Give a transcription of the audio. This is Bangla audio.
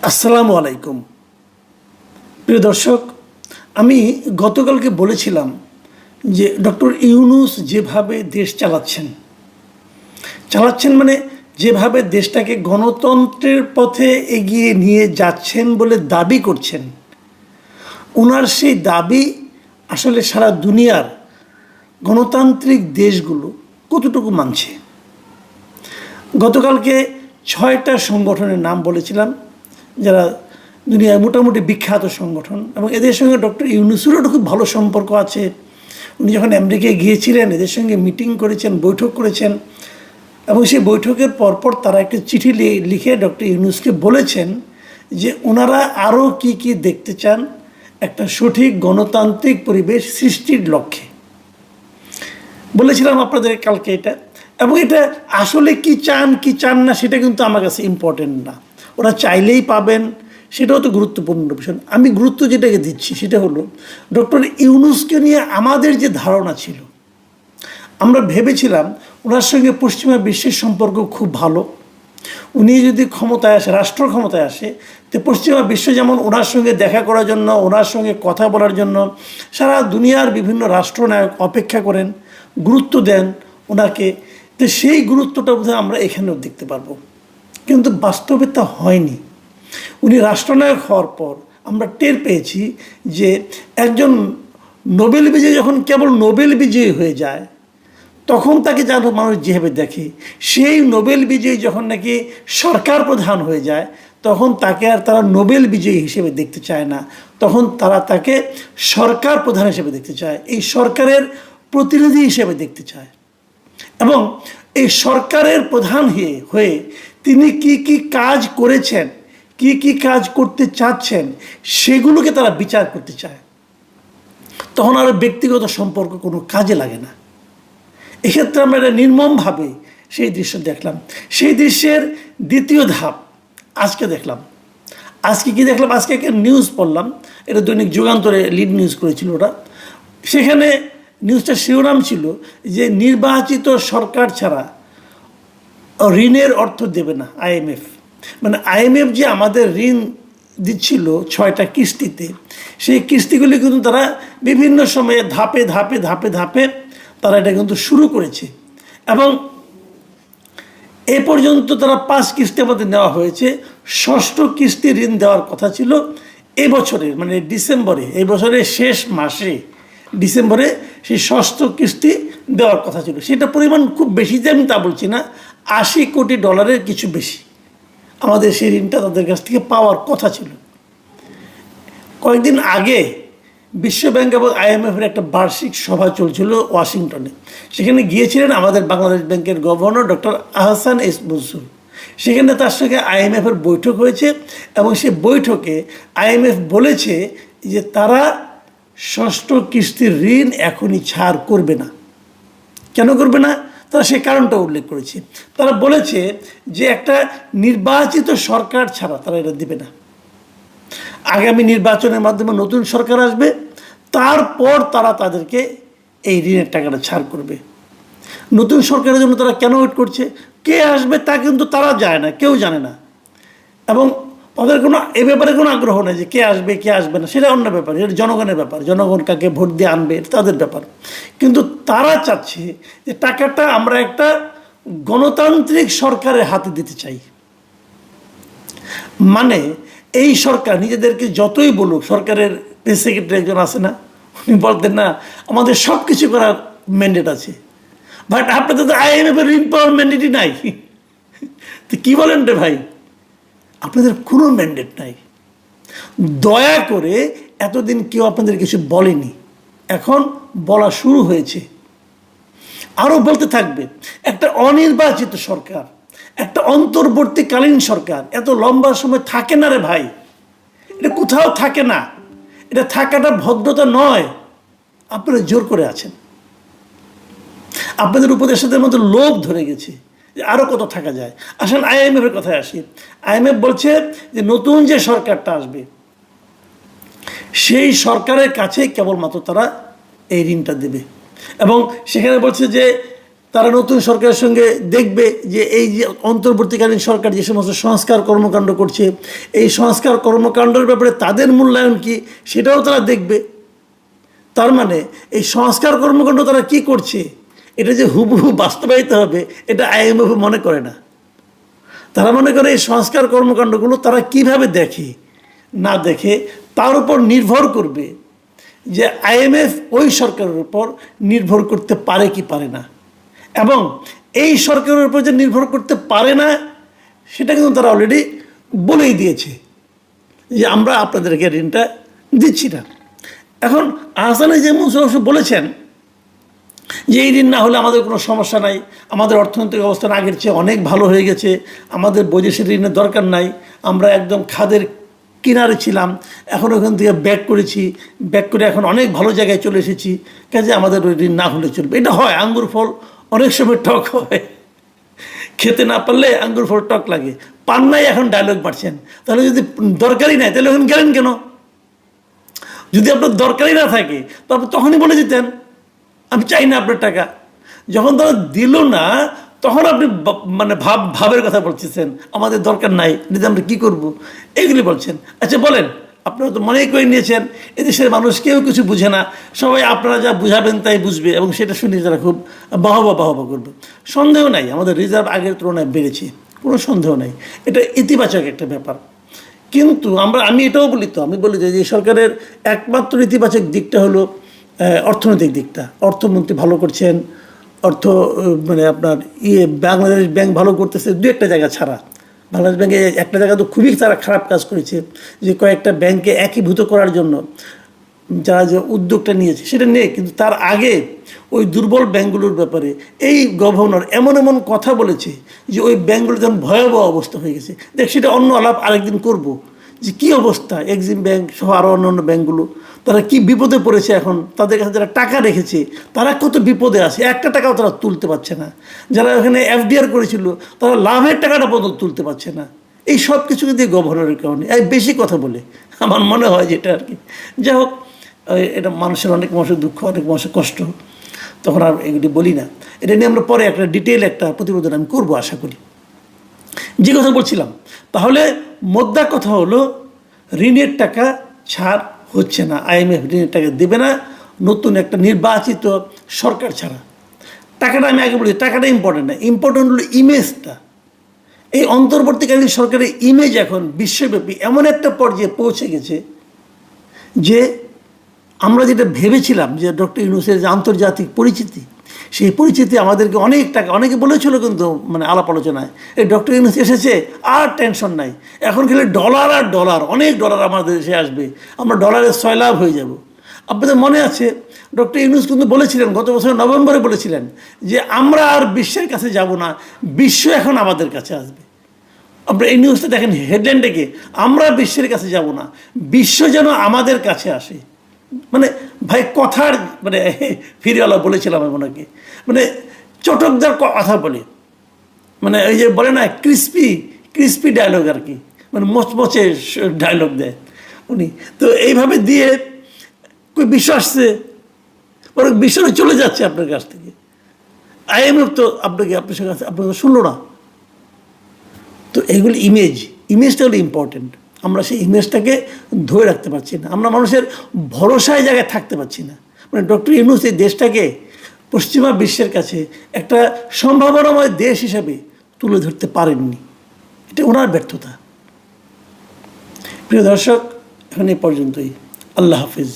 আসসালামু আলাইকুম প্রিয় দর্শক, আমি গতকালকে বলেছিলাম যে ডক্টর ইউনূস যেভাবে দেশ চালাচ্ছেন মানে যেভাবে দেশটাকে গণতন্ত্রের পথে এগিয়ে নিয়ে যাচ্ছেন বলে দাবি করছেন, ওনার সেই দাবি আসলে সারা দুনিয়ার গণতান্ত্রিক দেশগুলো কতটুকু মানছে। গতকালকে 6টা সংগঠনের নাম বলেছিলাম যারা দুনিয়ায় মোটামুটি বিখ্যাত সংগঠন, এবং এদের সঙ্গে ডক্টর ইউনূসেরও খুব ভালো সম্পর্ক আছে। উনি যখন আমেরিকায় গিয়েছিলেন এদের সঙ্গে মিটিং করেছেন, বৈঠক করেছেন, এবং সেই বৈঠকের পরপর তারা একটা চিঠি লিখে ডক্টর ইউনূসকে বলেছেন যে ওনারা আরও কি কি দেখতে চান একটা সঠিক গণতান্ত্রিক পরিবেশ সৃষ্টির লক্ষ্যে। বলেছিলাম আপনাদের কালকে এটা, এবং এটা আসলে কি চান না সেটা কিন্তু আমার কাছে ইম্পর্টেন্ট না। ওরা চাইলেই পাবেন সেটাও তো গুরুত্বপূর্ণ বিষয়। আমি গুরুত্ব যেটাকে দিচ্ছি সেটা হলো ডক্টর ইউনূসকে নিয়ে আমাদের যে ধারণা ছিল, আমরা ভেবেছিলাম ওনার সঙ্গে পশ্চিমা বিশ্বের সম্পর্ক খুব ভালো। উনি যদি ক্ষমতায় আসে, রাষ্ট্র ক্ষমতায় আসে, তো পশ্চিমা বিশ্ব যেমন ওনার সঙ্গে দেখা করার জন্য, ওনার সঙ্গে কথা বলার জন্য সারা দুনিয়ার বিভিন্ন রাষ্ট্রনায়ক অপেক্ষা করেন, গুরুত্ব দেন ওনাকে, তো সেই গুরুত্বটা বোধহয় আমরা এখানেও দেখতে পারবো। কিন্তু বাস্তবে তা হয়নি। উনি রাষ্ট্রনায়ক হওয়ার পর আমরা টের পেয়েছি যে একজন নোবেল বিজয়ী যখন কেবল নোবেল বিজয়ী হয়ে যায় তখন তাকে যেন মানুষ যেভাবে দেখে, সেই নোবেল বিজয়ী যখন নাকি সরকার প্রধান হয়ে যায় তখন তাকে আর তারা নোবেল বিজয়ী হিসেবে দেখতে চায় না, তখন তারা তাকে সরকার প্রধান হিসেবে দেখতে চায়, এই সরকারের প্রতিনিধি হিসেবে দেখতে চায়। এবং এই সরকারের প্রধান হয়ে তিনি কি কি কাজ করেছেন, কি কি কাজ করতে চাচ্ছেন সেগুলোকে তারা বিচার করতে চায়। তখন আর ব্যক্তিগত সম্পর্ক কোনো কাজে লাগে না। এক্ষেত্রে আমরা এটা নির্মমভাবে সেই দৃশ্য দেখলাম। সেই দৃশ্যের দ্বিতীয় ধাপ আজকে দেখলাম। আজকে কি দেখলাম? আজকে একটা নিউজ পড়লাম, এটা দৈনিক যুগান্তরে লিড নিউজ করেছিল ওরা। সেখানে নিউজটা শিরোনাম ছিল যে নির্বাচিত সরকার ছাড়া ঋণের অর্থ দেবে না আইএমএফ। মানে আইএমএফ যে আমাদের ঋণ দিচ্ছিল 6টা কিস্তিতে, সেই কিস্তিগুলি কিন্তু তারা বিভিন্ন সময়ে ধাপে ধাপে ধাপে ধাপে তারা এটা কিন্তু শুরু করেছে, এবং এ পর্যন্ত তারা 5 কিস্তি আমাদের নেওয়া হয়েছে। 6ষ্ঠ কিস্তি ঋণ দেওয়ার কথা ছিল এবছরের, মানে ডিসেম্বরে, এই বছরের শেষ মাসে ডিসেম্বরে সেই 6ষ্ঠ কিস্তি দেওয়ার কথা ছিল। সেটা পরিমাণ খুব বেশি যে আমি তা বলছি না, $80 কোটি কিছু বেশি আমাদের সেই ঋণটা তাদের কাছ থেকে পাওয়ার কথা ছিল। কয়েকদিন আগে বিশ্বব্যাংক এবং আইএমএফের একটা বার্ষিক সভা চলছিল ওয়াশিংটনে। সেখানে গিয়েছিলেন আমাদের বাংলাদেশ ব্যাংকের governor doctor Ahsan S Mansur. সেখানে তার সঙ্গে আইএমএফের বৈঠক হয়েছে, এবং সেই বৈঠকে আইএমএফ বলেছে যে তারা 6ষ্ঠ কিস্তির ঋণ এখনই ছাড় করবে না। কেন করবে না? তারা সেই কারণটা উল্লেখ করেছে। তারা বলেছে যে একটা নির্বাচিত সরকার ছাড়া তারা এটা দেবে না। আগামী নির্বাচনের মাধ্যমে নতুন সরকার আসবে, তারপর তারা তাদেরকে এই ঋণের টাকাটা ছাড় করবে। নতুন সরকারের জন্য তারা কেন ওয়েট করছে, কে আসবে তা কিন্তু তারা যায় না, কেউ জানে না, এবং তাদের কোনো এ ব্যাপারে কোনো আগ্রহ নেই যে কে আসবে কে আসবে না, সেটা অন্য ব্যাপার, এটা জনগণের ব্যাপার, জনগণ কাকে ভোট দিয়ে আনবে এটা তাদের ব্যাপার। কিন্তু তারা চাচ্ছে যে টাকাটা আমরা একটা গণতান্ত্রিক সরকারের হাতে দিতে চাই। মানে এই সরকার নিজেদেরকে যতই বলুক, সরকারের প্রেস সেক্রেটারি একজন আছে না, উনি বলতেন না আমাদের সব কিছু করার ম্যান্ডেট আছে, বাট আপনাদের তো আইএমএফের ঋণ পাওয়ার ম্যান্ডেটই নাই। তো কী বলেন রে ভাই, আপনাদের কোনো ম্যান্ডেট নাই। দয়া করে, এতদিন কেউ আপনাদের কিছু বলেনি, এখন বলা শুরু হয়েছে, আরও বলতে থাকবে। একটা অনির্বাচিত সরকার, একটা অন্তর্বর্তীকালীন সরকার এত লম্বা সময় থাকে না রে ভাই, এটা কোথাও থাকে না। এটা থাকাটা ভদ্রতা নয়। আপনারা জোর করে আছেন, আপনাদের উপদেষ্টাদের মধ্যে লোভ ধরে গেছে যে আরও কত থাকা যায়। আসেন আইএমএফের কথায় আসি। আইএমএফ বলছে যে নতুন যে সরকারটা আসবে সেই সরকারের কাছেই কেবলমাত্র তারা এই ঋণটা দেবে, এবং সেখানে বলছে যে তারা নতুন সরকারের সঙ্গে দেখবে যে এই যে অন্তর্বর্তীকালীন সরকার যে সমস্ত সংস্কার কর্মকাণ্ড করছে, এই সংস্কার কর্মকাণ্ডের ব্যাপারে তাদের মূল্যায়ন কি সেটাও তারা দেখবে। তার মানে এই সংস্কার কর্মকাণ্ড তারা কি করছে এটা যে হুবহু বাস্তবায়িত হবে এটা IMF মনে করে না। তারা মনে করে এই সংস্কার কর্মকাণ্ডগুলো তারা কিভাবে দেখে না দেখে তার উপর নির্ভর করবে যে IMF ওই সরকারের উপর নির্ভর করতে পারে কি পারে না, এবং এই সরকারের উপর যে নির্ভর করতে পারে না সেটা কিন্তু তারা অলরেডি বলেই দিয়েছে যে আমরা আপনাদেরকে ঋণটা দিচ্ছি না। এখন আহসানুল মনসুর অবশ্য বলেছেন যে এই ঋণ না হলে আমাদের কোনো সমস্যা নাই, আমাদের অর্থনৈতিক অবস্থান আগের চেয়ে অনেক ভালো হয়ে গেছে, আমাদের বৈদেশিক ঋণের দরকার নাই, আমরা একদম খাদের কিনারে ছিলাম, এখন ওখান থেকে ব্যাক করেছি, ব্যাক করে এখন অনেক ভালো জায়গায় চলে এসেছি, কাজে আমাদের ওই ঋণ না হলে চলবে। এটা হয়, আঙ্গুর ফল অনেক সময় টক হয়, খেতে না পারলে আঙ্গুর ফল টক লাগে। পান নাই এখন ডায়লগ পাচ্ছেন, তাহলে যদি দরকারই নাই তাহলে ওখানে গেলেন কেন? যদি আপনার দরকারই না থাকে তারপর তখনই বলে দিতেন আমি চাই না আপনার টাকা। যখন তারা দিল না তখন আপনি মানে ভাবের কথা বলতেছেন, আমাদের দরকার নাই, যদি আমরা কী করবো এগুলি বলছেন। আচ্ছা বলেন, আপনারা তো মনেই করে নিয়েছেন এদেশের মানুষ কেউ কিছু বুঝে না, সবাই আপনারা যা বুঝাবেন তাই বুঝবে, এবং সেটা শুনে তারা খুব বাহবা করবে। সন্দেহ নাই আমাদের রিজার্ভ আগের তুলনায় বেড়েছে, কোনো সন্দেহ নাই, এটা ইতিবাচক একটা ব্যাপার। কিন্তু আমি এটাও বলি, আমি বলি যে সরকারের একমাত্র ইতিবাচক দিকটা হলো অর্থনৈতিক দিকটা। অর্থমন্ত্রী ভালো করছেন, মানে আপনার বাংলাদেশ ব্যাংক ভালো করতেছে দু একটা জায়গা ছাড়া। বাংলাদেশ ব্যাংকে একটা জায়গা তো খুবই তারা খারাপ কাজ করেছে, যে কয়েকটা ব্যাংকে একীভূত করার জন্য যারা যে উদ্যোগটা নিয়েছে সেটা নিয়ে, কিন্তু তার আগে ওই দুর্বল ব্যাংকগুলোর ব্যাপারে এই গভর্নর এমন কথা বলেছে যে ওই ব্যাংকগুলো যেমন ভয়াবহ অবস্থা হয়ে গেছে। দেখ, সেটা অন্য আলাপ আরেকদিন করব, যে কী অবস্থা এক্সিম ব্যাংক সহ আরও অন্যান্য ব্যাংকগুলো, তারা কি বিপদে পড়েছে। এখন তাদের কাছে যারা টাকা রেখেছে তারা কত বিপদে আছে, একটা টাকাও তারা তুলতে পারছে না। যারা ওখানে FDR করেছিল তারা লাভের টাকাটা পর্যন্ত তুলতে পারছে না। এই সব কিছু কিন্তু গভর্নরের কারণে, বেশি কথা বলে আমার মনে হয় যেটা আর কি। যাই হোক, এটা অনেক মানুষের দুঃখ, অনেক মানুষের কষ্ট, তখন আর এগুলি বলি না। এটা নিয়ে আমরা পরে একটা ডিটেল একটা প্রতিবেদন আমি করবো আশা করি। যে কথা বলছিলাম, তাহলে মোদ্দা কথা হলো ঋণের টাকা ছাড় হচ্ছে না, IMF ঋণের টাকা দেবে না নতুন একটা নির্বাচিত সরকার ছাড়া। টাকাটা আমি আগে বলি, টাকাটা ইম্পর্টেন্ট না, ইম্পর্টেন্ট হলো ইমেজটা। এই অন্তর্বর্তীকালীন সরকারের ইমেজ এখন বিশ্বব্যাপী এমন একটা পর্যায়ে পৌঁছে গেছে যে আমরা যেটা ভেবেছিলাম যে ডক্টর ইউনূসের যে আন্তর্জাতিক পরিচিতি, সেই পরিচিতি আমাদেরকে অনেক টাকা, অনেকে বলেছিল কিন্তু মানে আলাপ আলোচনায়, এই ডক্টর ইউনূস এসেছে আর টেনশন নাই, এখন খেলে ডলার আর ডলার, অনেক ডলার আমাদের দেশে আসবে, আমরা ডলারের সয়লাভ হয়ে যাব। আপনাদের মনে আছে ডক্টর ইউনূস কিন্তু বলেছিলেন, গত বছর নভেম্বরে বলেছিলেন যে আমরা আর বিশ্বের কাছে যাব না, বিশ্ব এখন আমাদের কাছে আসবে। আপনারা এই নিউজটা দেখেন, হেডলাইনটা কি, আমরা বিশ্বের কাছে যাব না, বিশ্ব যেন আমাদের কাছে আসে। মানে ভাই কথার মানে ফিরিওয়ালা বলেছিলাম এমন আর কি, মানে চটকদার কথা বলে, মানে ওই যে বলে না ক্রিস্পি ডায়লগ আর কি, মানে মচমচে ডায়লগ দেয় উনি। তো এইভাবে দিয়ে কই বিশ্ব আসছে, বরং বিশ্বটা চলে যাচ্ছে আপনার কাছ থেকে। IMF তো আপনার কাছে আপনার শুনলো না। তো এইগুলি ইমেজটা হলো ইম্পর্টেন্ট। আমরা সেই ইমেজটাকে ধরে রাখতে পারছি না, আমরা মানুষের ভরসায় জায়গায় থাকতে পারছি না। মানে ডক্টর ইউনূস এই দেশটাকে পশ্চিমা বিশ্বের কাছে একটা সম্ভাবনাময় দেশ হিসাবে তুলে ধরতে পারেননি, এটা ওনার ব্যর্থতা। প্রিয় দর্শক, এখন এই পর্যন্তই। আল্লাহ হাফিজ।